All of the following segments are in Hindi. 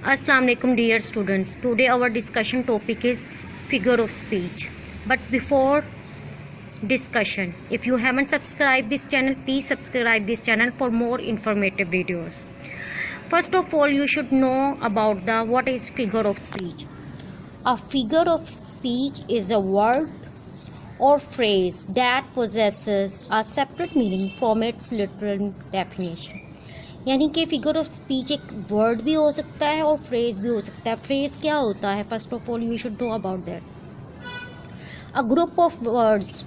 Assalamu alaikum dear students. Today our discussion topic is figure of speech. But before discussion, if you haven't subscribed this channel, please subscribe this channel for more informative videos. First of all, you should know about what is figure of speech. A figure of speech is a word or phrase that possesses a separate meaning from its literal definition. यानी कि फिगर ऑफ स्पीच एक वर्ड भी हो सकता है और फ्रेज भी हो सकता है. फ्रेज क्या होता है? First of all you should know about that. A group of words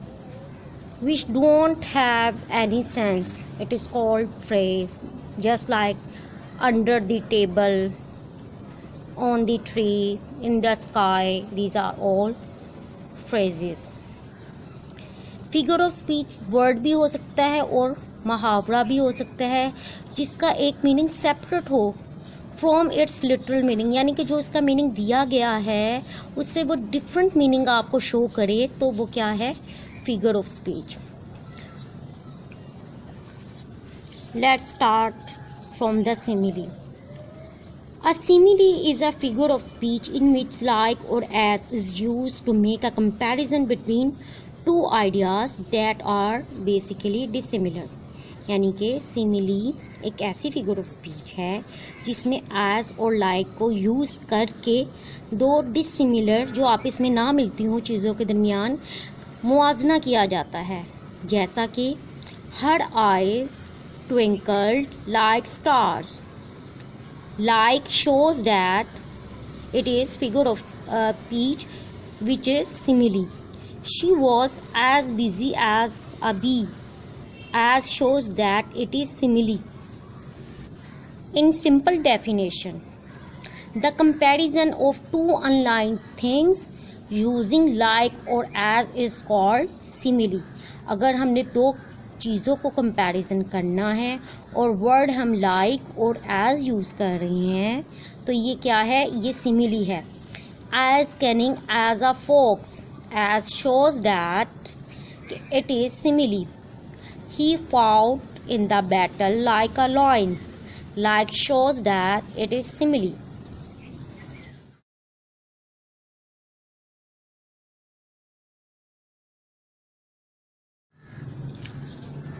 which don't have any sense, it is called phrase. Just like under the table, on the tree, in the sky, these are all phrases. Figure of speech word भी हो सकता है और मुहावरा भी हो सकता है जिसका एक मीनिंग सेपरेट हो फ्रॉम इट्स लिटरल मीनिंग, यानी कि जो इसका मीनिंग दिया गया है उससे वो डिफरेंट मीनिंग आपको शो करे, तो वो क्या है? Figure of speech. Let's start from the simile. A simile is a figure of speech in which like or as is used to make a comparison between two ideas that are basically dissimilar. यानी कि सिमिली एक ऐसी फिगर ऑफ स्पीच है जिसमें एज और लाइक को यूज़ करके दो डिसिमिलर जो आपस में ना मिलती हों चीज़ों के दरमियान मुआवजा किया जाता है. जैसा कि her eyes twinkled like stars. Like shows that it is figure of speech which is simile. She was as busy as a bee. As shows that it is simile. In simple definition, the comparison of two unlike things using like or as is called simile. अगर हमने दो चीज़ों को कंपैरिजन करना है और वर्ड हम लाइक और एज यूज़ कर रहे हैं तो ये क्या है? ये सिमिली है. As cunning as a fox. As shows that it is simile. He fought in the battle like a lion. Like shows that it is simile.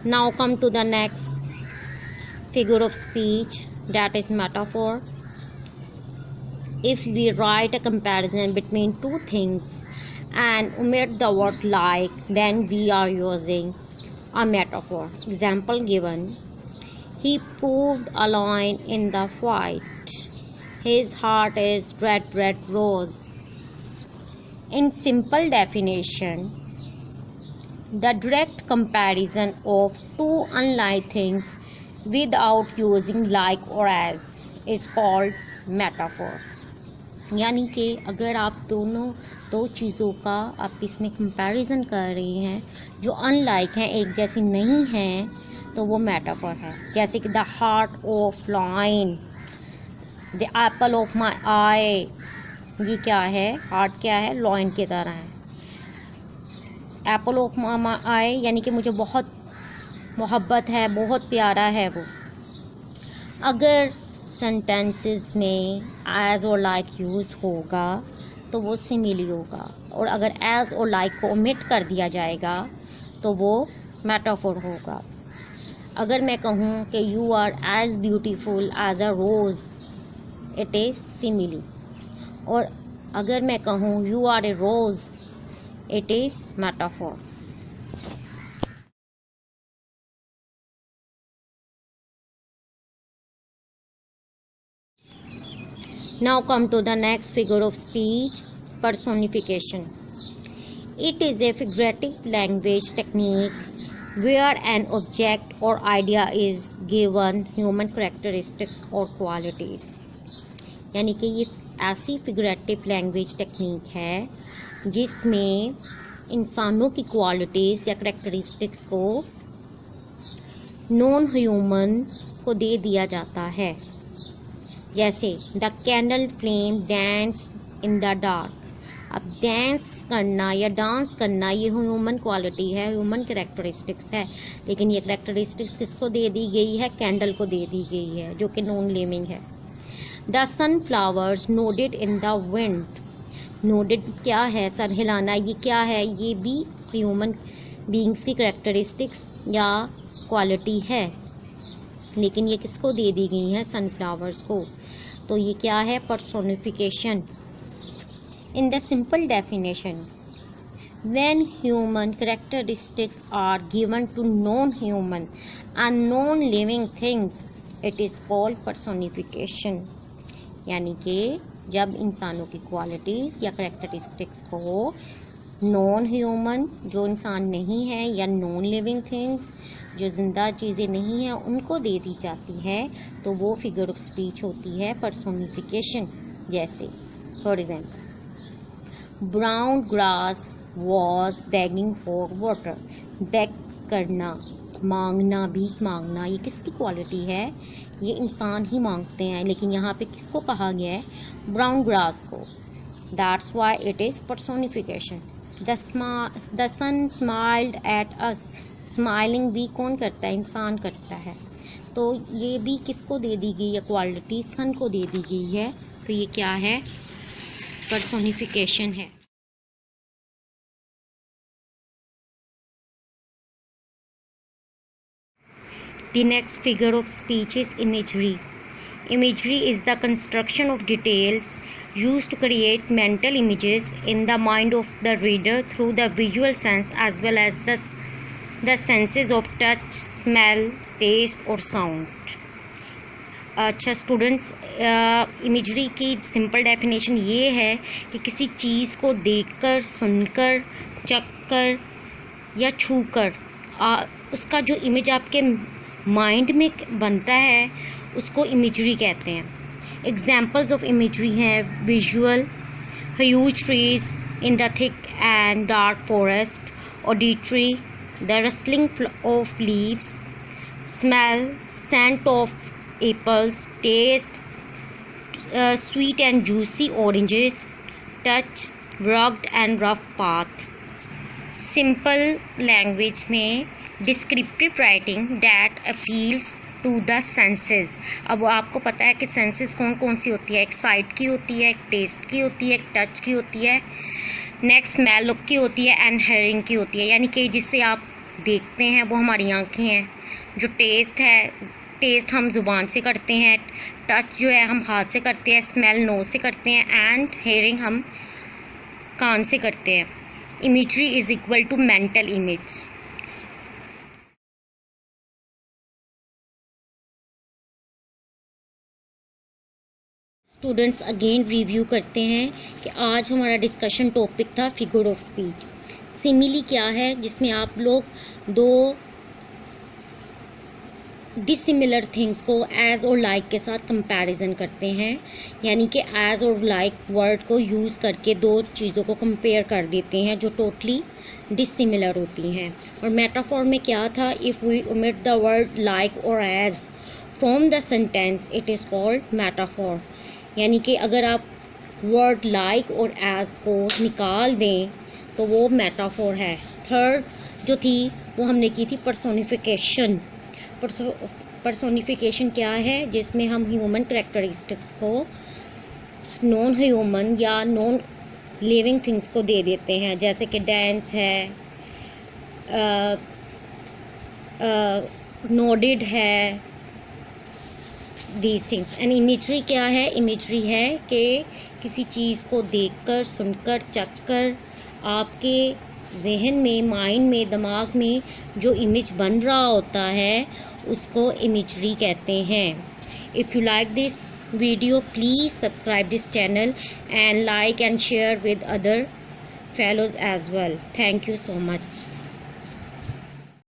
Now come to the next figure of speech, that is metaphor. If we write a comparison between two things and omit the word like, then we are using a metaphor. Example given: he proved a lion in the fight. His heart is red, red rose. In simple definition, the direct comparison of two unlike things without using like or as is called metaphor. यानी कि अगर आप दो चीज़ों का आप इसमें कंपैरिजन कर रहे हैं जो अनलाइक हैं, एक जैसी नहीं हैं, तो वो मेटाफोर है. जैसे कि the heart of lion, the apple of my eye. ये क्या है? हार्ट क्या है? लॉइन की तरह है. एप्पल ऑफ माई आई यानी कि मुझे बहुत मोहब्बत है, बहुत प्यारा है वो. अगर सेंटेंसेस में एज और लाइक यूज़ होगा तो वो सिमिली होगा, और अगर एज और लाइक को ओमिट कर दिया जाएगा तो वो मेटाफोर होगा. अगर मैं कहूँ कि you are as beautiful as a rose, it is simile. और अगर मैं कहूँ you are a rose, it is metaphor. Now come to the next figure of speech, personification. It is a figurative language technique where an object or idea is given human characteristics or qualities. यानी कि ये ऐसी फिगरेटिव लैंग्वेज टेक्निक है जिसमें इंसानों की क्वालिटीज़ या करेक्टरिस्टिक्स को नॉन ह्यूमन को दे दिया जाता है. जैसे the candle flame dance in the dark. अब डांस करना या डांस करना ये ह्यूमन क्वालिटी है, ह्यूमन करेक्टरिस्टिक्स है, लेकिन ये करेक्टरिस्टिक्स किसको दे दी गई है? कैंडल को दे दी गई है, जो कि नॉन लिविंग है. The sunflowers nodded in the wind. Nodded क्या है? सर हिलाना। ये क्या है? ये भी ह्यूमन बीइंग्स की करेक्टरिस्टिक्स या क्वालिटी है, लेकिन ये किसको दे दी गई है? सनफ्लावर्स को। तो ये क्या है? Personification. In the simple definition, when human characteristics are given to non-human and non-living things, it is called personification। यानी कि जब इंसानों की क्वालिटीज़ या करेक्टरिस्टिक्स को नॉन ह्यूमन, जो इंसान नहीं है, या नॉन लिविंग थिंग्स, जो ज़िंदा चीज़ें नहीं हैं, उनको दे दी जाती है, तो वो फिगर ऑफ स्पीच होती है पर्सोनिफिकेशन। जैसे for example, brown grass was begging for water. Beg करना, मांगना, भीख मांगना, ये किसकी क्वालिटी है? ये इंसान ही मांगते हैं, लेकिन यहाँ पे किसको कहा गया है? ब्राउन ग्रास को। That's why it is personification. The sun smiled at us. Smiling भी कौन करता है? इंसान करता है। तो ये भी किसको दे दी गई है? क्वालिटी सन को दे दी गई है। तो ये क्या है? पर्सोनिफिकेशन है। The next figure of speech is imagery. Imagery is the construction of details used to create mental images in the mind of the reader through the visual sense as well as the senses of touch, smell, taste or sound. अच्छा स्टूडेंट्स, इमेजरी की सिंपल डेफिनेशन ये है कि किसी चीज़ को देखकर, सुनकर, चखकर या छूकर उसका जो इमेज आपके माइंड में बनता है, उसको इमेजरी कहते हैं। एग्जाम्पल्स ऑफ इमेजरी हैं visual, huge trees in the thick and dark forest, auditory, the rustling of leaves, smell, scent of apples, taste, sweet and juicy oranges, touch, rugged and rough path। Simple language में descriptive writing that appeals to the senses. अब आपको पता है कि सेंसेस कौन कौन सी होती है? एक साइट की होती है, एक टेस्ट की होती है, एक टच की होती है, नेक्स्ट स्मेल लुक की होती है, एंड हेयरिंग की होती है। यानी कि जिससे आप देखते हैं वो हमारी आँखें हैं, जो टेस्ट है, टेस्ट हम ज़ुबान से करते हैं, टच जो है हम हाथ से करते हैं, स्मेल नोज से करते हैं, एंड हेयरिंग हम कान से करते हैं। Imagery is equal to mental image. Students again review करते हैं कि आज हमारा डिस्कशन टॉपिक था फिगर ऑफ स्पीच। सिमिली क्या है? जिसमें आप लोग दो डिसिमिलर थिंग्स को एज और लाइक के साथ कंपैरिजन करते हैं, यानी कि एज और लाइक वर्ड को यूज़ करके दो चीज़ों को कंपेयर कर देते हैं जो टोटली डिसिमिलर होती हैं। और मेटाफॉर में क्या था? If we omit the word like और as from the sentence it is called metaphor. यानी कि अगर आप वर्ड लाइक और एज को निकाल दें तो वो मेटाफोर है। थर्ड जो थी वो हमने की थी पर्सोनिफिकेशन। पर्सोनिफिकेशन क्या है? जिसमें हम ह्यूमन कैरेक्टरिस्टिक्स को नॉन ह्यूमन या नॉन लिविंग थिंग्स को दे देते हैं, जैसे कि डांस है, नोडेड है, दीज थिंग्स। एंड इमेजरी क्या है? इमेजरी है कि किसी चीज़ को देखकर, सुनकर, चखकर आपके जहन में, माइंड में, दिमाग में जो इमेज बन रहा होता है उसको इमेजरी कहते हैं। If you like this video, please subscribe this channel and like and share with other fellows as well. Thank you so much.